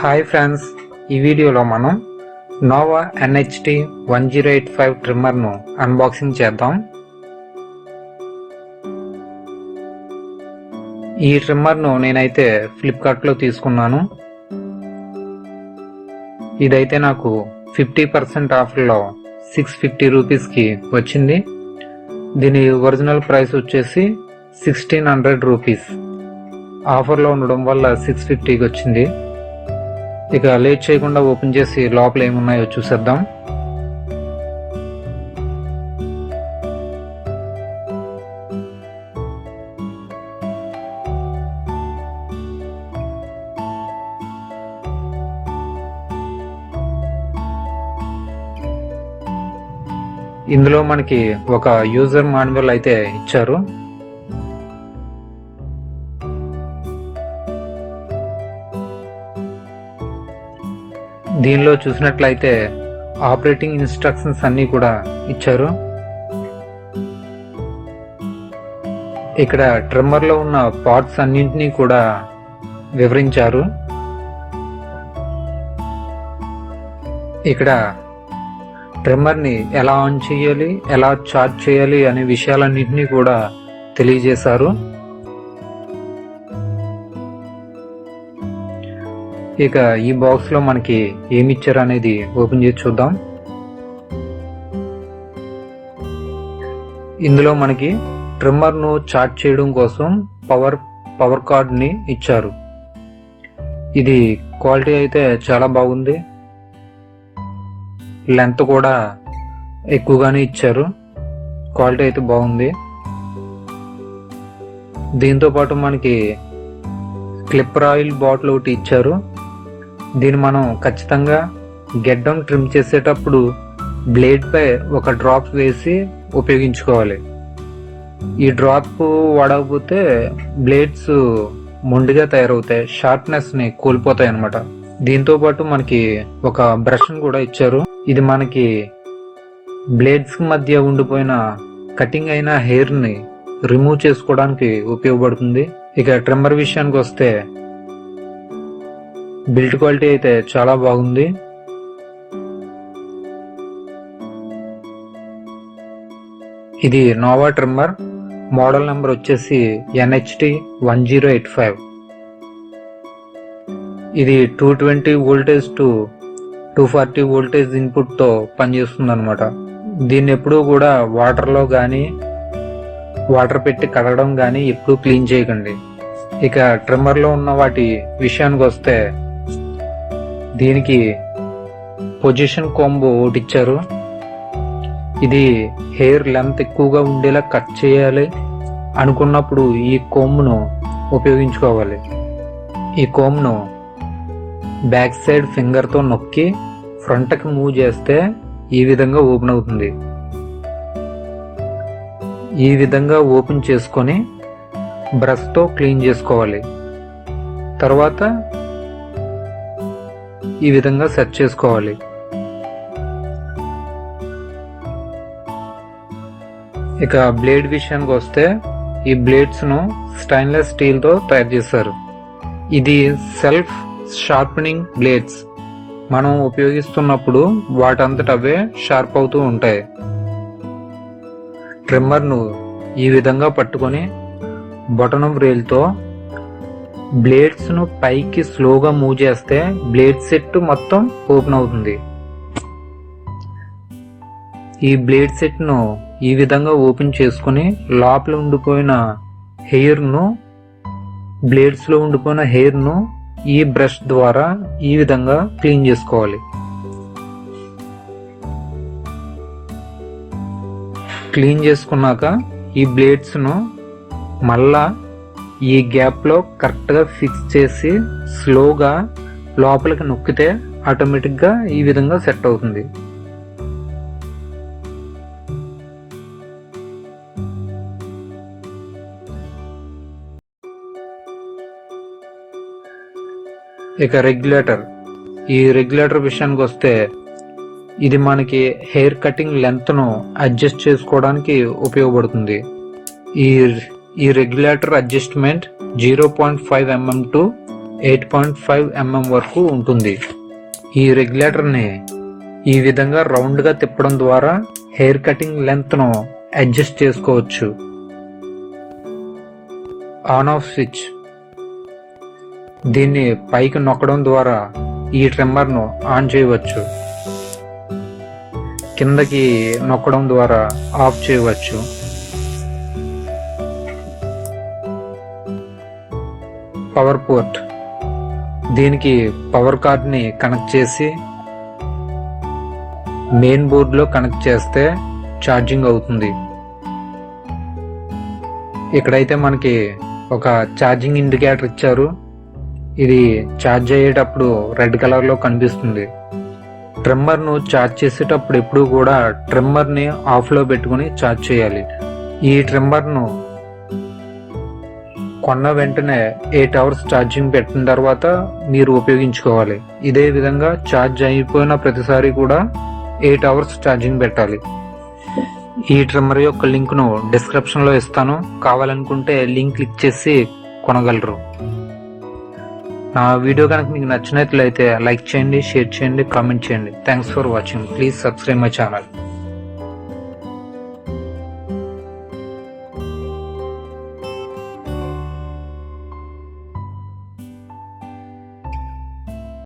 Hi friends, ఈ వీడియోలో మనం నోవా NHT 1085 ట్రిమ్మర్ను అన్బాక్సింగ్ చేద్దాం. ఈ ట్రిమ్మర్ను నేనైతే ఫ్లిప్కార్ట్లో తీసుకున్నాను. ఇదైతే నాకు 50% ఆఫర్లో 650 రూపీస్కి వచ్చింది. దీని ఒరిజినల్ ప్రైస్ వచ్చేసి 1600 రూపీస్. ఆఫర్లో ఉండడం వల్ల 650కి వచ్చింది. ఇక లేట్ చేయకుండా ఓపెన్ చేసి లోపల ఏమున్నాయో చూసేద్దాం. ఇందులో మనకి ఒక యూజర్ మాన్యువల్ అయితే ఇచ్చారు. దీనిలో చూసినట్లయితే ఆపరేటింగ్ ఇన్స్ట్రక్షన్స్ అన్నీ కూడా ఇచ్చారు. ఇక్కడ ట్రిమ్మర్లో ఉన్న పార్ట్స్ అన్నింటినీ కూడా వివరించారు. ఇక్కడ ట్రిమ్మర్ని ఎలా ఆన్ చేయాలి, ఎలా చార్జ్ చేయాలి అనే విషయాలన్నింటినీ కూడా తెలియజేశారు. ఇక ఈ బాక్స్ లో మనకి ఏమి ఇచ్చారు అనేది ఓపెన్ చేసి చూద్దాం. ఇందులో మనకి ట్రిమ్మర్ ను చార్జ్ చేయడం కోసం పవర్ కార్డ్ ని ఇచ్చారు. ఇది క్వాలిటీ అయితే చాలా బాగుంది. లెంత్ కూడా ఎక్కువగానే ఇచ్చారు. క్వాలిటీ అయితే బాగుంది. దీంతో పాటు మనకి క్లిప్పర్ ఆయిల్ బాటిల్ ఒకటి ఇచ్చారు. దీన్ని మనం ఖచ్చితంగా గెడ్డం ట్రిమ్ చేసేటప్పుడు బ్లేడ్ పై ఒక డ్రాప్ వేసి ఉపయోగించుకోవాలి. ఈ డ్రాప్ వాడకపోతే బ్లేడ్స్ మొండిగా తయారవుతాయి, షార్ప్నెస్ ని కోల్పోతాయి అన్నమాట. దీంతో పాటు మనకి ఒక బ్రష్ కూడా ఇచ్చారు. ఇది మనకి బ్లేడ్స్ మధ్య ఉండిపోయిన కటింగ్ అయిన హెయిర్ ని రిమూవ్ చేసుకోవడానికి ఉపయోగపడుతుంది. ఇక ట్రిమ్మర్ విషయానికి వస్తే బిల్డ్ క్వాలిటీ అయితే చాలా బాగుంది. ఇది నోవా ట్రిమ్మర్. మోడల్ నెంబర్ వచ్చేసి NHT 1085. ఇది 220 వోల్టేజ్ టు 240 వోల్టేజ్ ఇన్పుట్ తో పనిచేస్తుంది అనమాట. దీన్ని ఎప్పుడూ కూడా వాటర్లో కానీ వాటర్ పెట్టి కడగడం కానీ ఎప్పుడూ క్లీన్ చేయకండి. ఇక ట్రిమ్మర్లో ఉన్న వాటి విషయానికి వస్తే దీనికి పొజిషన్ కాంబో ఒకటి ఇచ్చారు. ఇది హెయిర్ లెంత్ ఎక్కువగా ఉండేలా కట్ చేయాలి అనుకున్నప్పుడు ఈ కోమ్ను ఉపయోగించుకోవాలి. ఈ కోమ్ను బ్యాక్ సైడ్ ఫింగర్తో నొక్కి ఫ్రంట్కి మూవ్ చేస్తే ఈ విధంగా ఓపెన్ అవుతుంది. ఈ విధంగా ఓపెన్ చేసుకొని బ్రష్తో క్లీన్ చేసుకోవాలి. తర్వాత ఈ విధంగా సెట్ చేసుకోవాలి. ఇక బ్లేడ్ విషయానికి వస్తే ఈ బ్లేడ్స్ ను స్టెయిన్లెస్ స్టీల్ తో తయారు చేశారు. ఇది సెల్ఫ్ షార్పనింగ్ బ్లేడ్స్. మనం ఉపయోగిస్తున్నప్పుడు వాటంతట అవే షార్ప్ అవుతూ ఉంటాయి. ట్రిమ్మర్ ను ఈ విధంగా పట్టుకొని బొటనం రేల్తో బ్లేడ్స్ ను పైకి స్లోగా మూవ్ చేస్తే బ్లేడ్ సెట్ మొత్తం ఓపెన్ అవుతుంది. ఈ బ్లేడ్ సెట్ ను ఈ విధంగా ఓపెన్ చేసుకుని లోపల ఉండిపోయిన హెయిర్ ను, బ్లేడ్స్ లో ఉండిపోయిన హెయిర్ ను ఈ బ్రష్ ద్వారా ఈ విధంగా క్లీన్ చేసుకోవాలి. క్లీన్ చేసుకున్నాక ఈ బ్లేడ్స్ ను మళ్ళా ఈ గ్యాప్ లో కరెక్ట్ గా ఫిక్స్ చేసి స్లోగా లోపలికి నొక్కితే ఆటోమేటిక్ గా ఈ విధంగా సెట్ అవుతుంది. ఇక రెగ్యులేటర్. ఈ రెగ్యులేటర్ విషయానికి వస్తే ఇది మనకి హెయిర్ కటింగ్ లెంత్ ను అడ్జస్ట్ చేసుకోవడానికి ఉపయోగపడుతుంది. ఈ regulator adjustment 0.5 mm to 8.5 mm వరకు ఉంటుంది. ఈ రెగ్యులేటర్ని ఈ విధంగా రౌండ్గా తిప్పడం ద్వారా హెయిర్ కటింగ్ లెంత్ను అడ్జస్ట్ చేసుకోవచ్చు. ఆన్ ఆఫ్ స్విచ్, దీన్ని పైకి నొక్కడం ద్వారా ఈ ట్రిమ్మర్ను ఆన్ చేయవచ్చు, కిందకి నొక్కడం ద్వారా ఆఫ్ చేయవచ్చు. పవర్ పోర్ట్, దీనికి పవర్ కార్డ్ని కనెక్ట్ చేసి మెయిన్ బోర్డులో కనెక్ట్ చేస్తే ఛార్జింగ్ అవుతుంది. ఇక్కడైతే మనకి ఒక ఛార్జింగ్ ఇండికేటర్ ఇచ్చారు. ఇది ఛార్జ్ అయ్యేటప్పుడు రెడ్ కలర్లో కనిపిస్తుంది. ట్రిమ్మర్ను ఛార్జ్ చేసేటప్పుడు ఎప్పుడు కూడా ట్రిమ్మర్ని ఆఫ్లో పెట్టుకుని ఛార్జ్ చేయాలి. ఈ ట్రిమ్మర్ను కొన్న వెంటనే 8 hours ఛార్జింగ్ పెట్టిన తర్వాత మీరు ఉపయోగించుకోవాలి. ఇదే విధంగా ఛార్జ్ అయిపోయిన ప్రతిసారి కూడా 8 hours ఛార్జింగ్ పెట్టాలి. ఈ ట్రిమ్మర్ యొక్క లింక్ను డిస్క్రిప్షన్లో ఇస్తాను, కావాలనుకుంటే లింక్ క్లిక్ చేసి కొనగలరు. నా వీడియో కనుక మీకు నచ్చినట్లయితే లైక్ చేయండి, షేర్ చేయండి, కామెంట్ చేయండి. Thanks for watching. Please subscribe my channel.